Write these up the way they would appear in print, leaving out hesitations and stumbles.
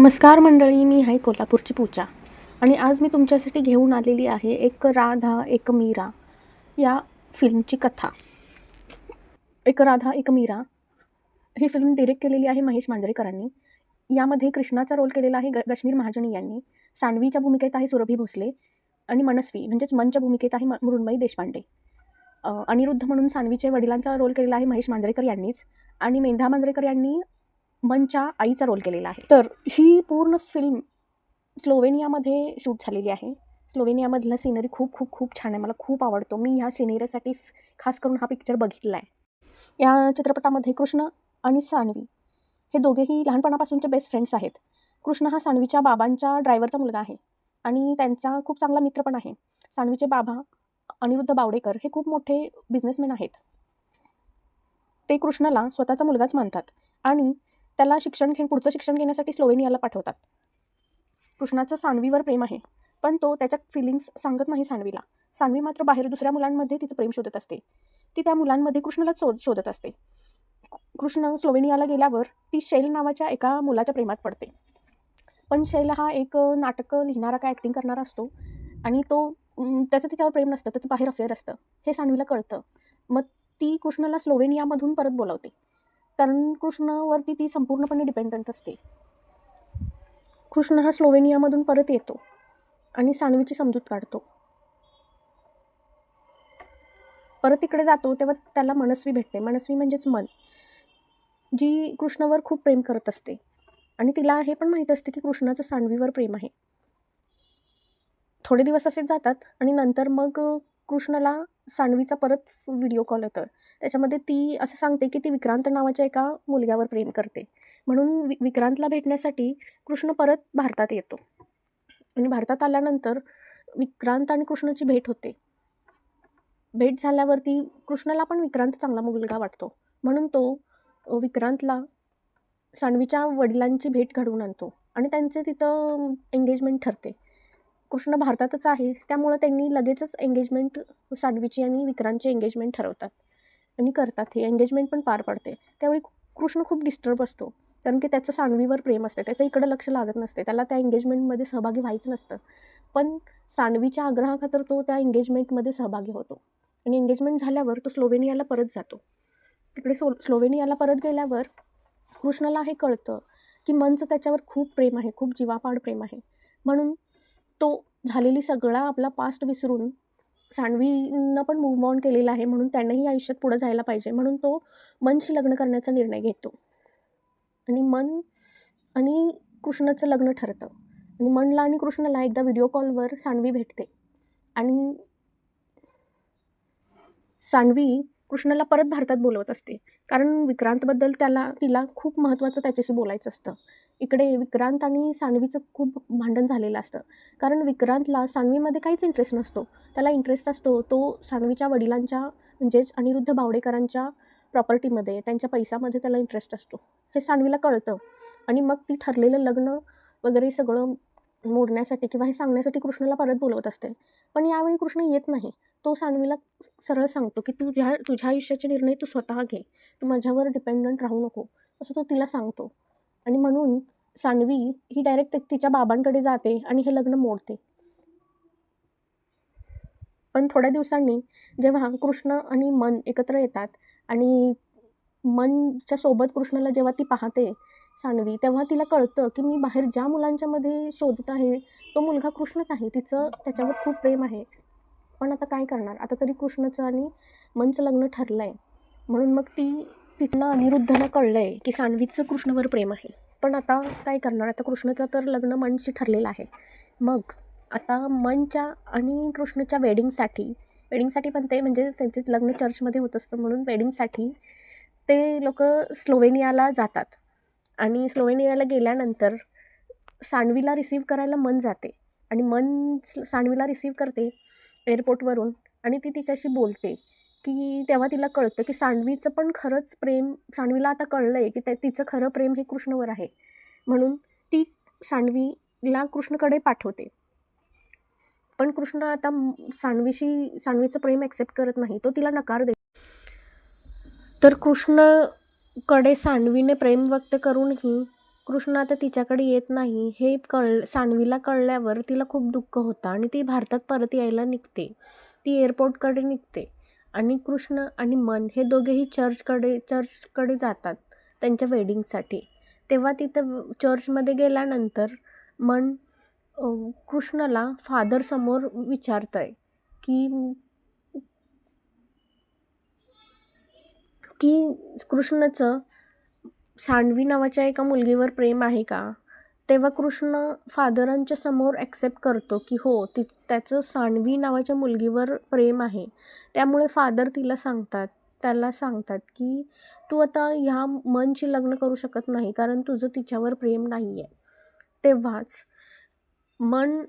नमस्कार मंडळी, मी आहे कोल्हापूरची पूजा आणि आज मी तुमच्यासाठी घेऊन आलेली आहे एक राधा एक मीरा या फिल्मची कथा. एक राधा एक मीरा ही फिल्म डिरेक्ट केलेली आहे महेश मांजरेकरांनी. यामध्ये कृष्णाचा रोल केलेला आहे कश्मीर महाजनी यांनी. सानवीच्या भूमिकेत आहे सुरभी भोसले आणि मनस्वी म्हणजेच मनच्या भूमिकेत आहे मृण्मयी देशपांडे. अनिरुद्ध म्हणून सानवीचे वडिलांचा रोल केलेला आहे महेश मांजरेकर यांनीच आणि मेधा मांजरेकर यांनी मनच्या आईचा रोल केलेला आहे. तर ही पूर्ण फिल्म स्लोवेनियामध्ये शूट झालेली आहे. स्लोवेनियामधला सिनरी खूप खूप खूप छान आहे. मला खूप आवडतो. मी ह्या सिनेरीसाठी खास करून हा पिक्चर बघितला आहे. या चित्रपटामध्ये कृष्ण आणि सानवी हे दोघेही लहानपणापासूनचे बेस्ट फ्रेंड्स आहेत. कृष्ण हा सानवीच्या बाबांच्या ड्रायव्हरचा मुलगा आहे आणि त्यांचा खूप चांगला मित्र पण आहे. सानवीचे बाबा अनिरुद्ध बावडेकर हे खूप मोठे बिझनेसमॅन आहेत. ते कृष्णाला स्वतःचा मुलगाच मानतात आणि त्याला पुढचं शिक्षण घेण्यासाठी स्लोवेनियाला पाठवतात. कृष्णाचं सानवीवर प्रेम आहे, पण तो त्याच्या फिलिंग्स सांगत नाही सानवीला. सानवी मात्र बाहेर दुसऱ्या मुलांमध्ये तिचं प्रेम शोधत असते. ती त्या मुलांमध्ये कृष्णालाच शोधत असते. कृष्ण स्लोवेनियाला गेल्यावर ती शैल नावाच्या एका मुलाच्या प्रेमात पडते. पण शैल हा एक नाटकं लिहिणारा का ॲक्टिंग करणारा असतो आणि तो त्याचं तिच्यावर प्रेम नसतं, त्याचं बाहेर अफेअर असतं हे सानवीला कळतं. मग ती कृष्णाला स्लोवेनियामधून परत बोलावते, कारण कृष्णावरती ती संपूर्णपणे डिपेंडंट असते. कृष्ण हा स्लोवेनियामधून परत येतो आणि सानवीची समजूत काढतो. परत तिकडे जातो तेव्हा त्याला मनस्वी भेटते. मनस्वी म्हणजेच मन, जी कृष्णावर खूप प्रेम करत असते आणि तिला हे पण माहीत असते की कृष्णाचं सानवीवर प्रेम आहे. थोडे दिवस असेच जातात आणि नंतर मग कृष्णाला सानवीचा परत व्हिडिओ कॉल येतो. त्याच्यामध्ये ती असं सांगते की ती विक्रांत नावाच्या एका मुलग्यावर प्रेम करते. म्हणून विक्रांतला भेटण्यासाठी कृष्ण परत भारतात येतो आणि भारतात आल्यानंतर विक्रांत आणि कृष्णाची भेट होते. भेट झाल्यावरती कृष्णाला पण विक्रांत चांगला मुलगा वाटतो, म्हणून तो विक्रांतला सानवीच्या वडिलांची भेट घडवून आणतो आणि त्यांचे तिथं एंगेजमेंट ठरते. कृष्ण भारतातच आहे त्यामुळं त्यांनी लगेचच एंगेजमेंट सानवीची आणि विक्रांतची एंगेजमेंट ठरवतात आणि करतात. हे एंगेजमेंट पण पार पडते. त्यावेळी कृष्ण खूप डिस्टर्ब असतो, कारण की त्याचं सानवीवर प्रेम असते. त्याचं इकडं लक्ष लागत नसते, त्याला त्या एंगेजमेंटमध्ये सहभागी व्हायचं नसतं. पण सानवीच्या आग्रहाखातर तो त्या एंगेजमेंटमध्ये सहभागी होतो आणि एंगेजमेंट झाल्यावर तो स्लोवेनियाला परत जातो. तिकडे स्लोवेनियाला परत गेल्यावर कृष्णाला हे कळतं की मनचं त्याच्यावर खूप प्रेम आहे, खूप जीवापाड प्रेम आहे. म्हणून तो झालेली सगळा आपला पास्ट विसरून सानवीनं पण मूव्ह ऑन केलेला आहे, म्हणून त्यानंही आयुष्यात पुढं जायला पाहिजे, म्हणून तो मनशी लग्न करण्याचा निर्णय घेतो आणि मन आणि कृष्णाचं लग्न ठरतं आणि मनला आणि कृष्णाला एकदा व्हिडिओ कॉलवर सानवी भेटते आणि सानवी कृष्णाला परत भारतात बोलवत असते, कारण विक्रांतबद्दल तिला खूप महत्त्वाचं त्याच्याशी बोलायचं असतं. इकडे विक्रांत आणि सानवीचं खूप भांडण झालेलं असतं, कारण विक्रांतला सानवीमध्ये काहीच इंटरेस्ट नसतो. त्याला इंटरेस्ट असतो तो सानवीच्या वडिलांच्या म्हणजेच अनिरुद्ध बावडेकरांच्या प्रॉपर्टीमध्ये, त्यांच्या पैशामध्ये त्याला इंटरेस्ट असतो. हे सानवीला कळतं आणि मग ती ठरलेलं लग्न वगैरे सगळं मोडण्यासाठी किंवा हे सांगण्यासाठी कृष्णाला परत बोलवत असते. पण यावेळी कृष्ण येत नाही. तो सानवीला सरळ सांगतो की तुझ्या आयुष्याचे निर्णय तू स्वतः घे, तू माझ्यावर डिपेंडंट राहू नको, असं तो तिला सांगतो. आणि म्हणून सानवी ही डायरेक्ट तिच्या बाबांकडे जाते आणि हे लग्न मोडते. पण थोड्या दिवसांनी जेव्हा कृष्ण आणि मन एकत्र येतात आणि मनच्या सोबत कृष्णाला जेव्हा ती पाहते सानवी, तेव्हा तिला कळतं की मी बाहेर ज्या मुलांच्यामध्ये शोधत आहे तो मुलगा कृष्णच आहे. तिचं त्याच्यावर खूप प्रेम आहे. पण आता काय करणार, आता तरी कृष्णाचं आणि मनचं लग्न ठरलं आहे. म्हणून मग तिथनं अनिरुद्धला कळलं आहे की सानवीचं कृष्णावर प्रेम आहे. पण आता काय करणार, आता कृष्णाचं तर लग्न मनशी ठरलेलं आहे. मग आता मनच्या आणि कृष्णाच्या वेडिंगसाठी पण ते म्हणजे त्यांचे लग्न चर्चमध्ये होत असतं, म्हणून वेडिंगसाठी ते लोक स्लोवेनियाला जातात आणि स्लोवेनियाला गेल्यानंतर सानवीला रिसीव्ह करायला मन जाते आणि मन सानवीला रिसीव्ह करते एअरपोर्टवरून आणि ती तिच्याशी बोलते की तेव्हा तिला कळतं की सानवीचं पण खरंच प्रेम, सानवीला आता कळलं आहे की तिचं खरं प्रेम हे कृष्णावर आहे. म्हणून ती सानवीला कृष्णाकडे पाठवते. पण कृष्ण आता सानवीचं प्रेम ॲक्सेप्ट करत नाही, तो तिला नकार देतो. तर कृष्णकडे सानवीने प्रेम व्यक्त करूनही कृष्ण आता तिच्याकडे येत नाही हे सान्वीला कळल्यावर तिला खूप दुःख होतं आणि ती भारतात परत यायला निघते. ती एअरपोर्टकडे निघते आणि कृष्ण आणि मन हे दोघेही चर्चकडे जातात त्यांच्या वेडिंगसाठी. तेव्हा तिथं चर्चमध्ये गेल्यानंतर मन कृष्णाला फादरसमोर विचारतंय की कृष्णाचं सान्वी नावाच्या एका मुलगीवर प्रेम आहे का? तेव्हा कृष्ण फादरांच्या समोर ॲक्सेप्ट करतो की हो त्याचं सान्वी नावाच्या मुलगीवर प्रेम आहे. त्यामुळे फादर त्याला सांगतात की तू आता ह्या मनशी लग्न करू शकत नाही कारण तुझं तिच्यावर प्रेम नाही आहे. तेव्हाच मन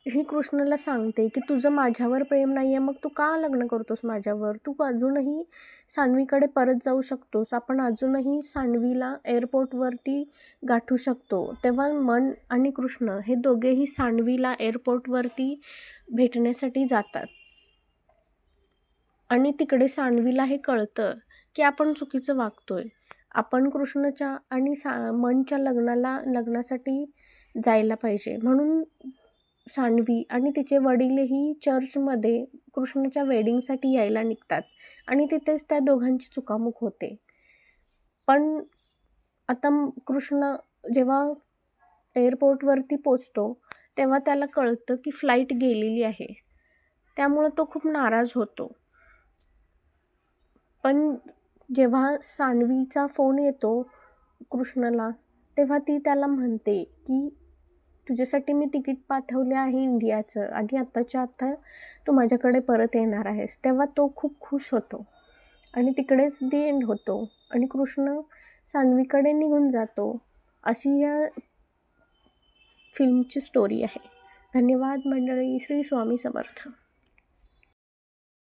ही कृष्णाला सांगते की तुझं माझ्यावर प्रेम नाही आहे, मग तू का लग्न करतोस माझ्यावर? तू अजूनही सान्वीकडे परत जाऊ शकतोस. आपण अजूनही सान्वीला एअरपोर्टवरती गाठू शकतो. तेव्हा मन आणि कृष्ण हे दोघेही सान्वीला एअरपोर्टवरती भेटण्यासाठी जातात आणि तिकडे सान्वीला हे कळतं की आपण चुकीचं वागतोय. आपण कृष्णाच्या आणि मनच्या लग्नासाठी जायला पाहिजे. म्हणून सान्वी आणि तिचे वडीलही चर्चमध्ये कृष्णाच्या वेडिंगसाठी यायला निघतात आणि तिथेच त्या दोघांची चुकामुक होते. पण आता कृष्ण जेव्हा एअरपोर्टवरती पोचतो तेव्हा त्याला कळतं की फ्लाईट गेलेली आहे. त्यामुळं तो खूप नाराज होतो. पण जेव्हा सान्वीचा फोन येतो कृष्णाला तेव्हा ती त्याला म्हणते की तुझ्यासाठी मी तिकीट पाठवले आहे इंडियाचं आणि आत्ताच्या आत्ता तू माझ्याकडे परत येणार आहेस. तेव्हा तो खूप खुश होतो आणि तिकडेच दी एंड होतो आणि कृष्ण सान्वीकडे निघून जातो. अशी या फिल्मची स्टोरी आहे. धन्यवाद मंडळी. श्री स्वामी समर्थ.